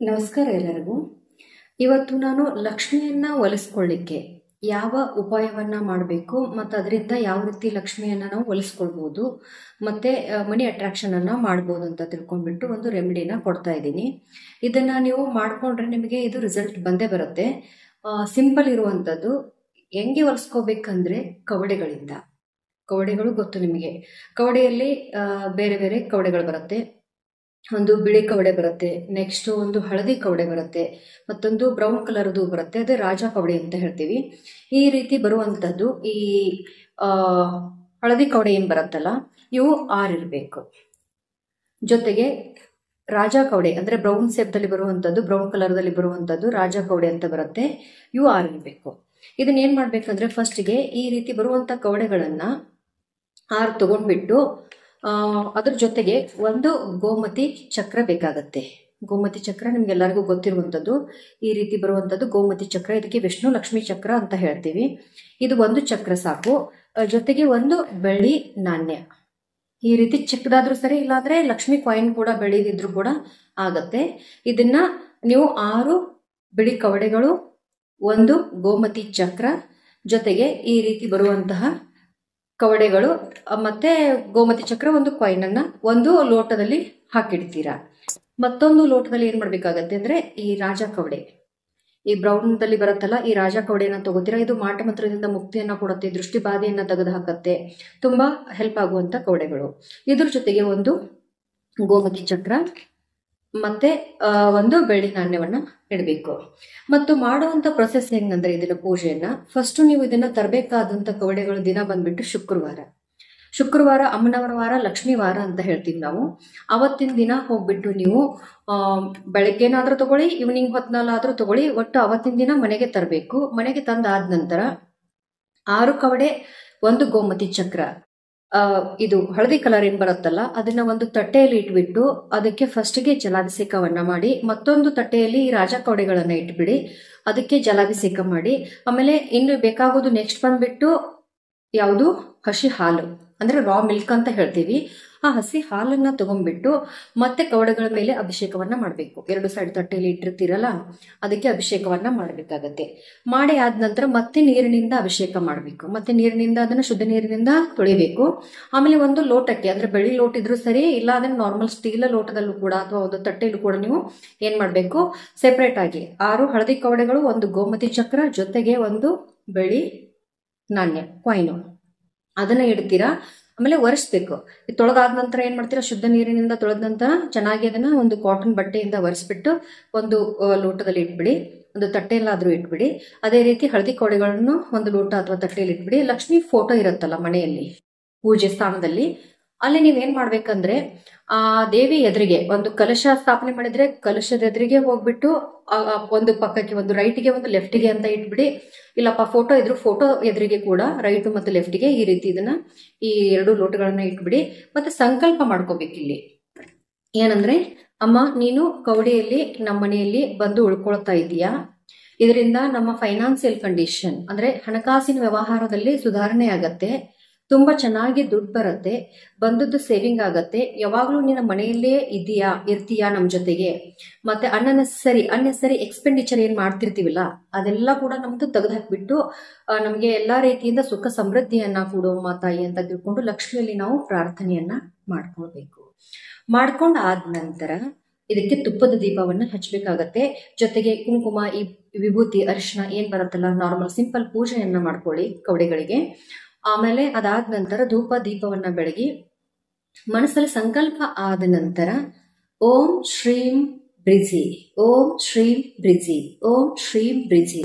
ನಮಸ್ಕಾರ ಎಲ್ಲರಿಗೂ. ಇವತ್ತು ನಾನು ಲಕ್ಷ್ಮಿಯನ್ನ ಒಲಿಸ್ಕೊಳ್ಳಿಕ್ಕೆ ಯಾವ ಉಪಾಯವನ್ನ ಮಾಡಬೇಕು ಮತ್ತು ಅದರಿಂದ ಯಾವ ರೀತಿ ಲಕ್ಷ್ಮಿಯನ್ನ ನಾವು ಒಲಿಸ್ಕೊಳ್ಬೋದು ಮತ್ತೆ ಮನಿ ಅಟ್ರಾಕ್ಷನ್ ಅನ್ನ ಮಾಡ್ಬೋದು ಅಂತ ತಿಳ್ಕೊಂಡ್ಬಿಟ್ಟು ಒಂದು ರೆಮಿಡಿನ ಕೊಡ್ತಾ ಇದ್ದೀನಿ. ಇದನ್ನ ನೀವು ಮಾಡ್ಕೊಂಡ್ರೆ ನಿಮಗೆ ಇದು ರಿಸಲ್ಟ್ ಬಂದೇ ಬರುತ್ತೆ. ಸಿಂಪಲ್ ಇರುವಂಥದ್ದು. ಹೆಂಗೆ ಒಲಿಸ್ಕೋಬೇಕಂದ್ರೆ ಕವಡೆಗಳಿಂದ. ಕವಡೆಗಳು ಗೊತ್ತು ನಿಮಗೆ. ಕವಡೆಯಲ್ಲಿ ಬೇರೆ ಬೇರೆ ಕವಡೆಗಳು ಬರುತ್ತೆ. ಒಂದು ಬಿಳಿ ಕವಡೆ ಬರುತ್ತೆ, ನೆಕ್ಸ್ಟ್ ಒಂದು ಹಳದಿ ಕವಡೆ ಬರುತ್ತೆ, ಮತ್ತೊಂದು ಬ್ರೌನ್ ಕಲರ್ದು ಬರುತ್ತೆ, ಅದೇ ರಾಜ ಕವಡೆ ಅಂತ ಹೇಳ್ತೀವಿ. ಈ ರೀತಿ ಬರುವಂಥದ್ದು ಈ ಹಳದಿ ಕವಡೆ ಏನು ಬರುತ್ತಲ್ಲ ಇವು 6 ಇರಬೇಕು. ಜೊತೆಗೆ ರಾಜ ಕವಡೆ ಅಂದ್ರೆ ಬ್ರೌನ್ ಶೇಪ್ದಲ್ಲಿ ಬರುವಂಥದ್ದು, ಬ್ರೌನ್ ಕಲರ್ದಲ್ಲಿ ಬರುವಂಥದ್ದು ರಾಜ ಕವಡೆ ಅಂತ ಬರುತ್ತೆ. ಇವು 6 ಇರಬೇಕು. ಇದನ್ನ ಏನ್ ಮಾಡ್ಬೇಕಂದ್ರೆ ಫಸ್ಟ್ಗೆ ಈ ರೀತಿ ಬರುವಂತ ಕವಡೆಗಳನ್ನ 6 ತಗೊಂಡ್ಬಿಟ್ಟು ಅದ್ರ ಜೊತೆಗೆ ಒಂದು ಗೋಮತಿ ಚಕ್ರ ಬೇಕಾಗತ್ತೆ. ಗೋಮತಿ ಚಕ್ರ ನಿಮ್ಗೆಲ್ಲರಿಗೂ ಗೊತ್ತಿರುವಂಥದ್ದು. ಈ ರೀತಿ ಬರುವಂಥದ್ದು ಗೋಮತಿ ಚಕ್ರ. ಇದಕ್ಕೆ ವಿಷ್ಣು ಲಕ್ಷ್ಮಿ ಚಕ್ರ ಅಂತ ಹೇಳ್ತೀವಿ. ಇದು ಒಂದು ಚಕ್ರ ಸಾಕು. ಜೊತೆಗೆ ಒಂದು ಬೆಳ್ಳಿ ನಾಣ್ಯ. ಈ ರೀತಿ ಚಿಕ್ಕದಾದ್ರೂ ಸರಿ, ಇಲ್ಲಾಂದ್ರೆ ಲಕ್ಷ್ಮಿ ಕಾಯಿನ್ ಕೂಡ ಬೆಳ್ಳಿದಿದ್ರು ಕೂಡ ಆಗತ್ತೆ. ಇದನ್ನ ನೀವು 6 ಬಿಳಿ ಕವಡೆಗಳು, ಒಂದು ಗೋಮತಿ ಚಕ್ರ, ಜೊತೆಗೆ ಈ ರೀತಿ ಬರುವಂತಹ ಕವಡೆಗಳು ಮತ್ತೆ ಗೋಮತಿ ಚಕ್ರ, ಒಂದು ಕಾಯಿನ್ ಅನ್ನ ಒಂದು ಲೋಟದಲ್ಲಿ ಹಾಕಿಡ್ತೀರಾ. ಮತ್ತೊಂದು ಲೋಟದಲ್ಲಿ ಏನ್ ಮಾಡ್ಬೇಕಾಗತ್ತೆ ಅಂದ್ರೆ ಈ ರಾಜ ಕವಡೆ, ಈ ಬ್ರೌನ್ ದಲ್ಲಿ ಬರುತ್ತಲ್ಲ ಈ ರಾಜ ಕವಡೆಯನ್ನ ತಗೋತೀರಾ. ಇದು ಮಾಟ ಮಂತ್ರದಿಂದ ಮುಕ್ತಿಯನ್ನ ಕೊಡುತ್ತೆ, ದೃಷ್ಟಿ ಬಾಧೆಯನ್ನ ತೆಗೆದು ಹಾಕತ್ತೆ, ತುಂಬಾ ಹೆಲ್ಪ್ ಆಗುವಂತ ಕವಡೆಗಳು. ಇದ್ರ ಜೊತೆಗೆ ಒಂದು ಗೋಮತಿ ಚಕ್ರ ಮತ್ತೆ ಒಂದು ಬೆಳ್ಳಿ ನಾಣ್ಯವನ್ನ ಇಡಬೇಕು. ಮತ್ತು ಮಾಡುವಂತ ಪ್ರೊಸೆಸ್ ಹೆಂಗಂದ್ರೆ ಇದನ್ನ ಪೂಜೆಯನ್ನ ಫಸ್ಟ್ ನೀವು ಇದನ್ನ ತರಬೇಕಾದಂತ ಕವಡೆಗಳು ದಿನ ಬಂದ್ಬಿಟ್ಟು ಶುಕ್ರವಾರ ಅಮ್ಮನವರ ವಾರ, ಲಕ್ಷ್ಮೀ ವಾರ ಅಂತ ಹೇಳ್ತೀವಿ ನಾವು. ಅವತ್ತಿನ ದಿನ ಹೋಗ್ಬಿಟ್ಟು ನೀವು ಬೆಳಗ್ಗೆನಾದ್ರೂ ತಗೊಳ್ಳಿ, ಈವ್ನಿಂಗ್ ಹೊತ್ನಲ್ಲಾದ್ರೂ ತಗೊಳ್ಳಿ, ಒಟ್ಟು ಅವತ್ತಿನ ದಿನ ಮನೆಗೆ ತರಬೇಕು. ಮನೆಗೆ ತಂದಾದ ನಂತರ 6 ಕವಡೆ, ಒಂದು ಗೋಮತಿ ಚಕ್ರ, ಇದು ಹಳದಿ ಕಲರ್ ಏನ್ ಬರುತ್ತಲ್ಲ ಅದನ್ನ ಒಂದು ತಟ್ಟೆಯಲ್ಲಿ ಇಟ್ಬಿಟ್ಟು ಅದಕ್ಕೆ ಫಸ್ಟ್ಗೆ ಜಲಾಭಿಷೇಕವನ್ನ ಮಾಡಿ, ಮತ್ತೊಂದು ತಟ್ಟೆಯಲ್ಲಿ ಈ ರಾಜ ಕವಡೆಗಳನ್ನ ಇಟ್ಬಿಡಿ, ಅದಕ್ಕೆ ಜಲಾಭಿಷೇಕ ಮಾಡಿ. ಆಮೇಲೆ ಇನ್ನು ಬೇಕಾಗೋದು ನೆಕ್ಸ್ಟ್ ಬಂದ್ಬಿಟ್ಟು ಯಾವುದು ಹಸಿ ಹಾಲು ಅಂದ್ರೆ ರಾ ಮಿಲ್ಕ್ ಅಂತ ಹೇಳ್ತೀವಿ. ಆ ಹಸಿ ಹಾಲನ್ನ ತಗೊಂಡ್ಬಿಟ್ಟು ಮತ್ತೆ ಕವಡೆಗಳ ಮೇಲೆ ಅಭಿಷೇಕವನ್ನ ಮಾಡಬೇಕು. 2 ಸೈಡ್ ತಟ್ಟೆಯಲ್ಲಿ ಇಟ್ಟಿರ್ತೀರಲ್ಲ ಅದಕ್ಕೆ ಅಭಿಷೇಕವನ್ನ ಮಾಡಬೇಕಾಗತ್ತೆ. ಮಾಡಿ ಆದ ನಂತರ ಮತ್ತೆ ನೀರಿನಿಂದ ಅಭಿಷೇಕ ಮಾಡಬೇಕು. ಮತ್ತೆ ನೀರಿನಿಂದ ಅದನ್ನ ಶುದ್ಧ ನೀರಿನಿಂದ ತೊಳಿಬೇಕು. ಆಮೇಲೆ ಒಂದು ಲೋಟಕ್ಕೆ ಅಂದ್ರೆ ಬೆಳ್ಳಿ ಲೋಟ ಇದ್ರೂ ಸರಿ, ಇಲ್ಲ ಅಂದ್ರೆ ನಾರ್ಮಲ್ ಸ್ಟೀಲ್ ಲೋಟದಲ್ಲೂ ಕೂಡ ಅಥವಾ ಒಂದು ತಟ್ಟೆಯಲ್ಲೂ ಕೂಡ ನೀವು ಏನ್ ಮಾಡ್ಬೇಕು, ಸೆಪರೇಟ್ ಆಗಿ 6 ಹಳದಿ ಕವಡೆಗಳು, ಒಂದು ಗೋಮತಿ ಚಕ್ರ, ಜೊತೆಗೆ ಒಂದು ಬೆಳ್ಳಿ ನಾಣ್ಯ ಕಾಯಿನು ಅದನ್ನ ಇಡ್ತೀರಾ. ಆಮೇಲೆ ಒರೆಸ್ಬೇಕು. ತೊಳೆದಾದ ನಂತರ ಏನ್ ಮಾಡ್ತೀರಾ, ಶುದ್ಧ ನೀರಿನಿಂದ ತೊಳೆದ ನಂತರ ಚೆನ್ನಾಗಿ ಅದನ್ನ ಒಂದು ಕಾಟನ್ ಬಟ್ಟೆಯಿಂದ ಒರೆಸ್ಬಿಟ್ಟು ಒಂದು ಲೋಟದಲ್ಲಿ ಇಟ್ಬಿಡಿ, ಒಂದು ತಟ್ಟೆಯಲ್ಲಾದ್ರೂ ಇಟ್ಬಿಡಿ. ಅದೇ ರೀತಿ ಹಳದಿ ಕವಡೆಗಳನ್ನು ಒಂದು ಲೋಟ ಅಥವಾ ತಟ್ಟೆಯಲ್ಲಿ ಇಟ್ಬಿಡಿ. ಲಕ್ಷ್ಮಿ ಫೋಟೋ ಇರುತ್ತಲ್ಲ ಮನೆಯಲ್ಲಿ ಪೂಜೆ ಸ್ಥಾನದಲ್ಲಿ, ಅಲ್ಲಿ ನೀವೇನ್ ಮಾಡ್ಬೇಕಂದ್ರೆ ಆ ದೇವಿ ಎದುರಿಗೆ ಒಂದು ಕಲಶ ಸ್ಥಾಪನೆ ಮಾಡಿದ್ರೆ ಕಲಶದ ಎದುರಿಗೆ ಹೋಗ್ಬಿಟ್ಟು ಒಂದು ಪಕ್ಕಕ್ಕೆ, ಒಂದು ರೈಟ್ಗೆ ಒಂದು ಲೆಫ್ಟ್ಗೆ ಅಂತ ಇಟ್ಬಿಡಿ. ಇಲ್ಲಪ್ಪ ಫೋಟೋ ಇದ್ರು ಫೋಟೋ ಎದುರಿಗೆ ಕೂಡ ರೈಟ್ ಮತ್ತು ಲೆಫ್ಟ್ಗೆ ಈ ರೀತಿ ಇದನ್ನ ಈ 2 ಲೋಟಗಳನ್ನ ಇಟ್ಬಿಡಿ. ಮತ್ತೆ ಸಂಕಲ್ಪ ಮಾಡ್ಕೋಬೇಕು ಇಲ್ಲಿ ಏನಂದ್ರೆ, ಅಮ್ಮ ನೀನು ಕವಡೆಯಲ್ಲಿ ನಮ್ಮ ಮನೆಯಲ್ಲಿ ಬಂದು ಉಳ್ಕೊಳ್ತಾ ಇದೀಯಾ, ಇದರಿಂದ ನಮ್ಮ ಫೈನಾನ್ಸಿಯಲ್ ಕಂಡೀಷನ್ ಅಂದ್ರೆ ಹಣಕಾಸಿನ ವ್ಯವಹಾರದಲ್ಲಿ ಸುಧಾರಣೆ ಆಗತ್ತೆ, ತುಂಬಾ ಚೆನ್ನಾಗಿ ದುಡ್ಡು ಬರುತ್ತೆ, ಬಂದದ್ದು ಸೇವಿಂಗ್ ಆಗತ್ತೆ, ಯಾವಾಗ್ಲೂ ನಿನ್ನ ಮನೆಯಲ್ಲೇ ಇರ್ತೀಯಾ ನಮ್ ಜೊತೆಗೆ. ಮತ್ತೆ ಅನ್ನೆಸರಿ ಎಕ್ಸ್ಪೆಂಡಿಚರ್ ಏನ್ ಮಾಡ್ತಿರ್ತೀವಲ್ಲ ಅದೆಲ್ಲ ಕೂಡ ನಮ್ದು ತೆಗೆದು ಹಾಕ್ಬಿಟ್ಟು ನಮ್ಗೆ ಎಲ್ಲಾ ರೀತಿಯಿಂದ ಸುಖ ಸಮೃದ್ಧಿಯನ್ನ ಕೊಡು ತಾಯಿ ಅಂತ ತಿಳ್ಕೊಂಡು ಲಕ್ಷ್ಮಿಯಲ್ಲಿ ನಾವು ಪ್ರಾರ್ಥನೆಯನ್ನ ಮಾಡ್ಕೊಳ್ಬೇಕು. ಮಾಡ್ಕೊಂಡ್ ಆದ ನಂತರ ಇದಕ್ಕೆ ತುಪ್ಪದ ದೀಪವನ್ನ ಹಚ್ಬೇಕಾಗತ್ತೆ. ಜೊತೆಗೆ ಕುಂಕುಮ, ಈ ವಿಭೂತಿ, ಅರಿಶಿನ ಏನ್ ಬರುತ್ತಲ್ಲ ನಾರ್ಮಲ್ ಸಿಂಪಲ್ ಪೂಜೆಯನ್ನ ಮಾಡ್ಕೊಳ್ಳಿ ಕವಡೆಗಳಿಗೆ. ಆಮೇಲೆ ಅದಾದ ನಂತರ ಧೂಪ ದೀಪವನ್ನ ಬೆಳಗಿ ಮನಸ್ಸಲ್ಲಿ ಸಂಕಲ್ಪ ಆದ ನಂತರ ಓಂ ಶ್ರೀಂ ಬ್ರಿಜಿ, ಓಂ ಶ್ರೀಂ ಬ್ರಿಜಿ, ಓಂ ಶ್ರೀಂ ಬ್ರಿಜಿ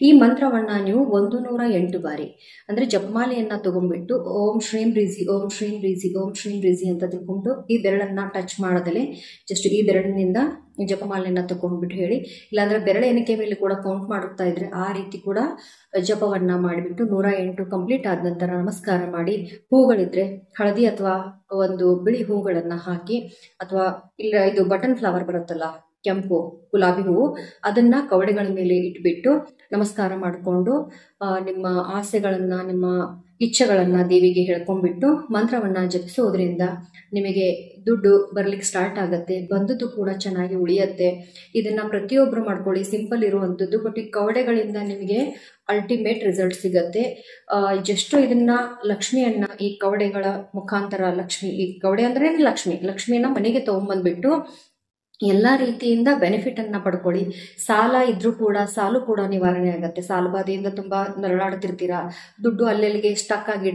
ಈ ಮಂತ್ರವನ್ನ ನೀವು 108 ಬಾರಿ ಅಂದ್ರೆ ಜಪಮಾಲೆಯನ್ನ ತಗೊಂಡ್ಬಿಟ್ಟು ಓಂ ಶ್ರೀಂ ಬ್ರಿಜಿ, ಓಂ ಶ್ರೀಂ ಬ್ರಿಜಿ, ಓಂ ಶ್ರೀಂ ಬ್ರಿಜಿ ಅಂತ ತಿಳ್ಕೊಂಡು ಈ ಬೆರಳನ್ನ ಟಚ್ ಮಾಡದಲೆ ಜಸ್ಟ್ ಈ ಬೆರಳಿನಿಂದ ಜಪಮಾಲೆಯನ್ನ ತಗೊಂಡ್ಬಿಟ್ಟು ಹೇಳಿ. ಇಲ್ಲಾಂದ್ರೆ ಬೆರಳ ಎಣಿಕೆ ಮೇಲೆ ಕೂಡ ಕೌಂಟ್ ಮಾಡುತ್ತಾ ಇದ್ರೆ ಆ ರೀತಿ ಕೂಡ ಜಪವನ್ನ ಮಾಡಿಬಿಟ್ಟು 108 ಕಂಪ್ಲೀಟ್ ಆದ ನಂತರ ನಮಸ್ಕಾರ ಮಾಡಿ, ಹೂಗಳಿದ್ರೆ ಹಳದಿ ಅಥವಾ ಒಂದು ಬಿಳಿ ಹೂಗಳನ್ನ ಹಾಕಿ, ಅಥವಾ ಇಲ್ಲ ಇದು ಬಟನ್ ಫ್ಲವರ್ ಬರುತ್ತಲ್ಲ ಕೆಂಪು ಗುಲಾಬಿ ಹೂವು, ಅದನ್ನ ಕವಡೆಗಳ ಮೇಲೆ ಇಟ್ಬಿಟ್ಟು ನಮಸ್ಕಾರ ಮಾಡಿಕೊಂಡು ನಿಮ್ಮ ಆಸೆಗಳನ್ನ, ನಿಮ್ಮ ಇಚ್ಛೆಗಳನ್ನ ದೇವಿಗೆ ಹೇಳ್ಕೊಂಡ್ಬಿಟ್ಟು ಮಂತ್ರವನ್ನ ಜಪಿಸೋದ್ರಿಂದ ನಿಮಗೆ ದುಡ್ಡು ಬರ್ಲಿಕ್ಕೆ ಸ್ಟಾರ್ಟ್ ಆಗತ್ತೆ, ಬಂದದ್ದು ಕೂಡ ಚೆನ್ನಾಗಿ ಉಳಿಯತ್ತೆ. ಇದನ್ನ ಪ್ರತಿಯೊಬ್ರು ಮಾಡ್ಕೊಳ್ಳಿ, ಸಿಂಪಲ್ ಇರುವಂಥದ್ದು. ಬಟ್ ಈ ಕವಡೆಗಳಿಂದ ನಿಮಗೆ ಅಲ್ಟಿಮೇಟ್ ರಿಸಲ್ಟ್ ಸಿಗತ್ತೆ. ಜಸ್ಟ್ ಇದನ್ನ ಲಕ್ಷ್ಮಿಯನ್ನ ಈ ಕವಡೆಗಳ ಮುಖಾಂತರ, ಈ ಕವಡೆ ಅಂದ್ರೆ ಲಕ್ಷ್ಮಿಯನ್ನ ಮನೆಗೆ ತಗೊಂಡ್ಬಂದ್ಬಿಟ್ಟು ಎಲ್ಲಾ ರೀತಿಯಿಂದ ಬೆನಿಫಿಟ್ ಅನ್ನ ಪಡ್ಕೊಳ್ಳಿ. ಸಾಲ ಇದ್ರೂ ಕೂಡ ಸಾಲು ಕೂಡ ನಿವಾರಣೆ ಆಗತ್ತೆ. ಸಾಲಬಾಧೆಯಿಂದ ತುಂಬಾ ನರಳಾಡ್ತಿರ್ತೀರಾ, ದುಡ್ಡು ಅಲ್ಲೆಲ್ಲಿಗೆ ಸ್ಟಕ್ ಆಗಿ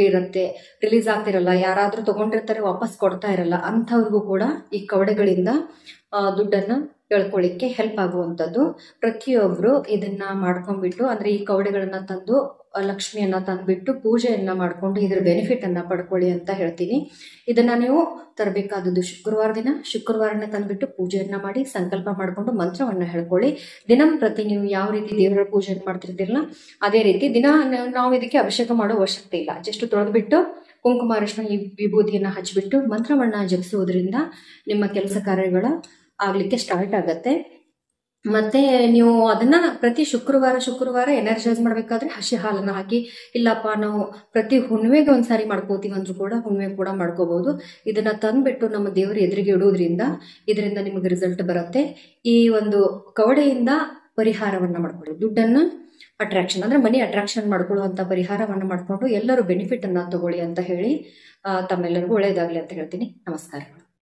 ಇರತ್ತೆ, ರಿಲೀಸ್ ಆಗ್ತಿರಲ್ಲ, ಯಾರಾದ್ರೂ ತಗೊಂಡಿರ್ತಾರೆ ವಾಪಸ್ ಕೊಡ್ತಾ ಇರಲ್ಲ, ಅಂಥವ್ರಿಗೂ ಕೂಡ ಈ ಕವಡೆಗಳಿಂದ ದುಡ್ಡನ್ನ ಎಳ್ಕೊಳ್ಳಿಕ್ಕೆ ಹೆಲ್ಪ್ ಆಗುವಂಥದ್ದು. ಪ್ರತಿಯೊಬ್ರು ಇದನ್ನ ಮಾಡ್ಕೊಂಡ್ಬಿಟ್ಟು, ಅಂದ್ರೆ ಈ ಕವಡೆಗಳನ್ನ ತಂದು ಲಕ್ಷ್ಮಿಯನ್ನ ತಂದ್ಬಿಟ್ಟು ಪೂಜೆಯನ್ನ ಮಾಡ್ಕೊಂಡು ಇದ್ರ ಬೆನಿಫಿಟ್ ಅನ್ನ ಪಡ್ಕೊಳ್ಳಿ ಅಂತ ಹೇಳ್ತೀನಿ. ಇದನ್ನ ನೀವು ತರಬೇಕಾದದ್ದು ಶುಕ್ರವಾರನೇ ತಂದ್ಬಿಟ್ಟು ಪೂಜೆಯನ್ನ ಮಾಡಿ ಸಂಕಲ್ಪ ಮಾಡ್ಕೊಂಡು ಮಂತ್ರವನ್ನ ಹೇಳ್ಕೊಳ್ಳಿ. ದಿನಂಪ್ರತಿ ನೀವು ಯಾವ ರೀತಿ ದೇವರ ಪೂಜೆ ಮಾಡ್ತಿರ್ತೀರಲ್ಲ ಅದೇ ರೀತಿ ದಿನ ನಾವು ಇದಕ್ಕೆ ಅಭಿಷೇಕ ಮಾಡೋ ಅವಶ್ಯಕತೆ ಇಲ್ಲ. ಜಸ್ಟ್ ತೊಳೆದ್ಬಿಟ್ಟು ಕುಂಕುಮ ಅರಿಶಿನ ವಿಭೂತಿಯನ್ನ ಹಚ್ಬಿಟ್ಟು ಮಂತ್ರವನ್ನ ಜಪಿಸುವುದರಿಂದ ನಿಮ್ಮ ಕೆಲಸ ಕಾರ್ಯಗಳ ಆಗ್ಲಿಕ್ಕೆ ಸ್ಟಾರ್ಟ್ ಆಗತ್ತೆ. ಮತ್ತೆ ನೀವು ಅದನ್ನ ಪ್ರತಿ ಶುಕ್ರವಾರ ಎನರ್ಜೈಸ್ ಮಾಡ್ಬೇಕಾದ್ರೆ ಹಸಿ ಹಾಲನ್ನ ಹಾಕಿ, ಇಲ್ಲಪ್ಪ ನಾವು ಪ್ರತಿ ಹುಣ್ಣಿಮೆಗೆ ಒಂದ್ಸಾರಿ ಮಾಡ್ಕೋತೀವಿ ಅಂದ್ರೂ ಕೂಡ ಹುಣ್ಣಿಮೆ ಕೂಡ ಮಾಡ್ಕೋಬಹುದು. ಇದನ್ನ ತಂದ್ಬಿಟ್ಟು ನಮ್ಮ ದೇವರ ಎದುರಿಗೆ ಇಡೋದ್ರಿಂದ ಇದರಿಂದ ನಿಮಗೆ ರಿಸಲ್ಟ್ ಬರುತ್ತೆ. ಈ ಒಂದು ಕವಡೆಯಿಂದ ಪರಿಹಾರವನ್ನ ಮಾಡ್ಕೊಳ್ಳಿ. ದುಡ್ಡನ್ನ ಅಟ್ರಾಕ್ಷನ್ ಅಂದ್ರೆ ಮನಿ ಅಟ್ರಾಕ್ಷನ್ ಮಾಡ್ಕೊಳ್ಳುವಂತ ಪರಿಹಾರವನ್ನ ಮಾಡ್ಕೊಂಡು ಎಲ್ಲರೂ ಬೆನಿಫಿಟ್ ಅನ್ನ ತಗೊಳ್ಳಿ ಅಂತ ಹೇಳಿ ತಮ್ಮೆಲ್ಲರಿಗೂ ಒಳ್ಳೇದಾಗ್ಲಿ ಅಂತ ಹೇಳ್ತೀನಿ. ನಮಸ್ಕಾರ.